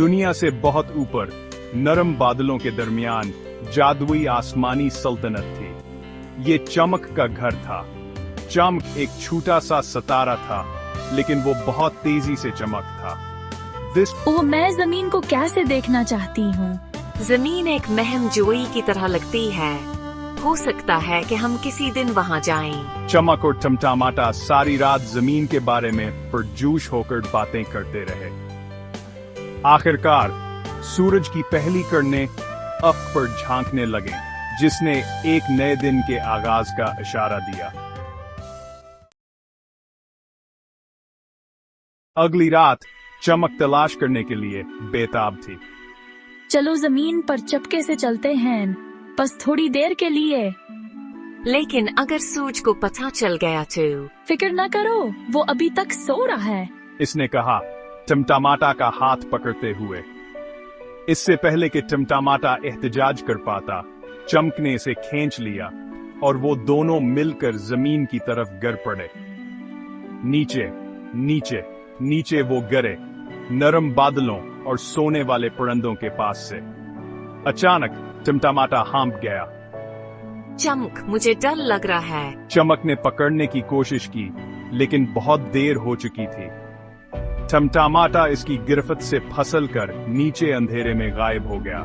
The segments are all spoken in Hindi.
दुनिया से बहुत ऊपर नरम बादलों के दरमियान जादुई आसमानी सल्तनत थी। ये चमक का घर था। चमक एक छोटा सा सितारा था, लेकिन वो बहुत तेजी से चमक था। ओह, मैं जमीन को कैसे देखना चाहती हूँ। जमीन एक महम जोई की तरह लगती है। हो सकता है कि हम किसी दिन वहाँ जाएं। चमक और टमटामाटा सारी रात जमीन के बारे में पुरजोश होकर बातें करते रहे। आखिरकार सूरज की पहली किरणें अफ्क पर झांकने लगे, जिसने एक नए दिन के आगाज का इशारा दिया। अगली रात चमक तलाश करने के लिए बेताब थी। चलो जमीन पर चपके से चलते हैं, बस थोड़ी देर के लिए। लेकिन अगर सूरज को पता चल गया तो? फिक्र न करो, वो अभी तक सो रहा है, इसने कहा, टमटामाटा का हाथ पकड़ते हुए। इससे पहले कि टमटामाटा एहतजाज कर पाता, चमक ने इसे खींच लिया और वो दोनों मिलकर जमीन की तरफ गिर पड़े। नीचे नीचे नीचे वो गिरे, नरम बादलों और सोने वाले परिंदों के पास से। अचानक टमटामाटा हाँफ गया। चमक, मुझे डर लग रहा है। चमक ने पकड़ने की कोशिश की, लेकिन बहुत देर हो चुकी थी। टमटामाटा इसकी गिरफ्त से फंसल कर नीचे अंधेरे में गायब हो गया।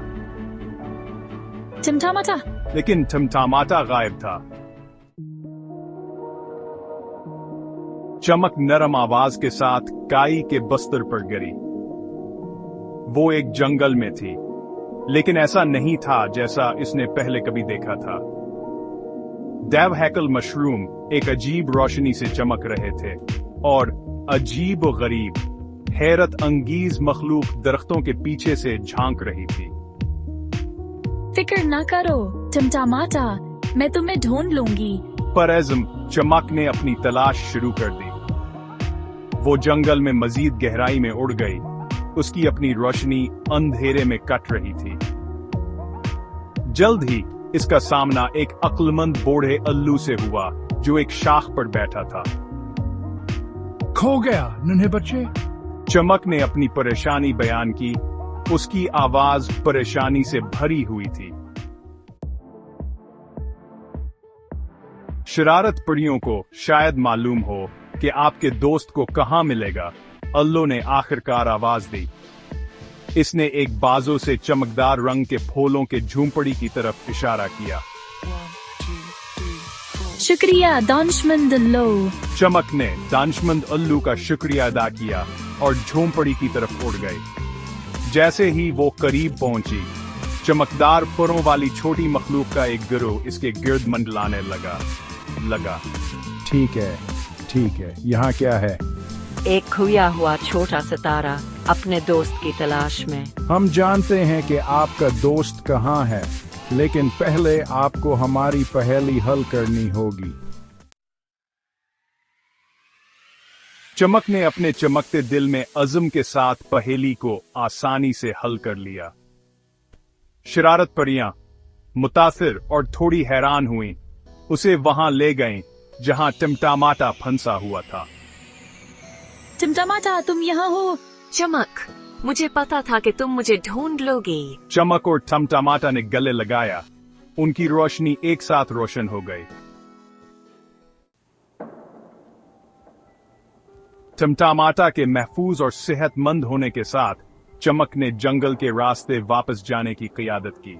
टमटामाटा। लेकिन टमटामाटा गायब था। चमक नरम आवाज के साथ काई के बस्तर पर गिरी। वो एक जंगल में थी, लेकिन ऐसा नहीं था जैसा इसने पहले कभी देखा था। डैवहैकल मशरूम एक अजीब रोशनी से चमक रहे थे और अजीब व गरीब हैरत अंगीज मखलूक दरख्तों के पीछे से झांक रही थी। फिक्र न करो टमटामाटा, मैं तुम्हें ढूंढ लूंगी। पर एज़म चमक ने अपनी तलाश शुरू कर दी। वो जंगल में मजीद गहराई में उड़ गई। उसकी अपनी रोशनी अंधेरे में कट रही थी। जल्द ही इसका सामना एक अक्लमंद बूढ़े उल्लू से हुआ, जो एक शाख पर बैठा था। खो गया नन्हे बच्चे। चमक ने अपनी परेशानी बयान की। उसकी आवाज परेशानी से भरी हुई थी। शरारत परियों को शायद मालूम हो कि आपके दोस्त को कहां मिलेगा, उल्लू ने आखिरकार आवाज दी। इसने एक बाजों से चमकदार रंग के फूलों के झूंपड़ी की तरफ इशारा किया। शुक्रिया दानिशमंद उल्लू। चमक ने दानिशमंद उल्लू का शुक्रिया अदा किया और झोंपड़ी की तरफ उड़ गई। जैसे ही वो करीब पहुंची, चमकदार फरों वाली छोटी मखलूक का एक गिरोह इसके गिर्द मंडलाने लगा। ठीक है, यहाँ क्या है? एक खोया हुआ छोटा सितारा अपने दोस्त की तलाश में। हम जानते हैं कि आपका दोस्त कहाँ है, लेकिन पहले आपको हमारी पहेली हल करनी होगी। चमक ने अपने चमकते दिल में अज़्म के साथ पहेली को आसानी से हल कर लिया। शरारत परियां मुतासिर और थोड़ी हैरान हुई, उसे वहां ले गईं जहां टमटामाटा फंसा हुआ था। टमटामाटा, तुम यहाँ हो? चमक, मुझे पता था कि तुम मुझे ढूंढ लोगी। चमक और टमटामाटा ने गले लगाया। उनकी रोशनी एक साथ रोशन हो गई। टमटामाटा के महफूज और सेहतमंद होने के साथ चमक ने जंगल के रास्ते वापस जाने की क़ियादत की।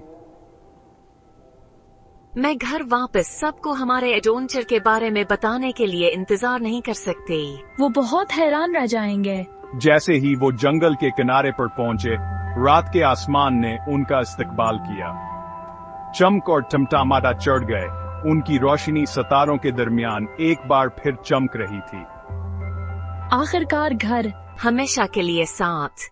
मैं घर वापस सबको हमारे एडवेंचर के बारे में बताने के लिए इंतजार नहीं कर सकती। वो बहुत हैरान रह जाएंगे। जैसे ही वो जंगल के किनारे पर पहुंचे, रात के आसमान ने उनका इस्तकबाल किया। चमक और टमटामाटा चढ़ गए। उनकी रोशनी सितारों के दरमियान एक बार फिर चमक रही थी। आखिरकार घर हमेशा के लिए साथ।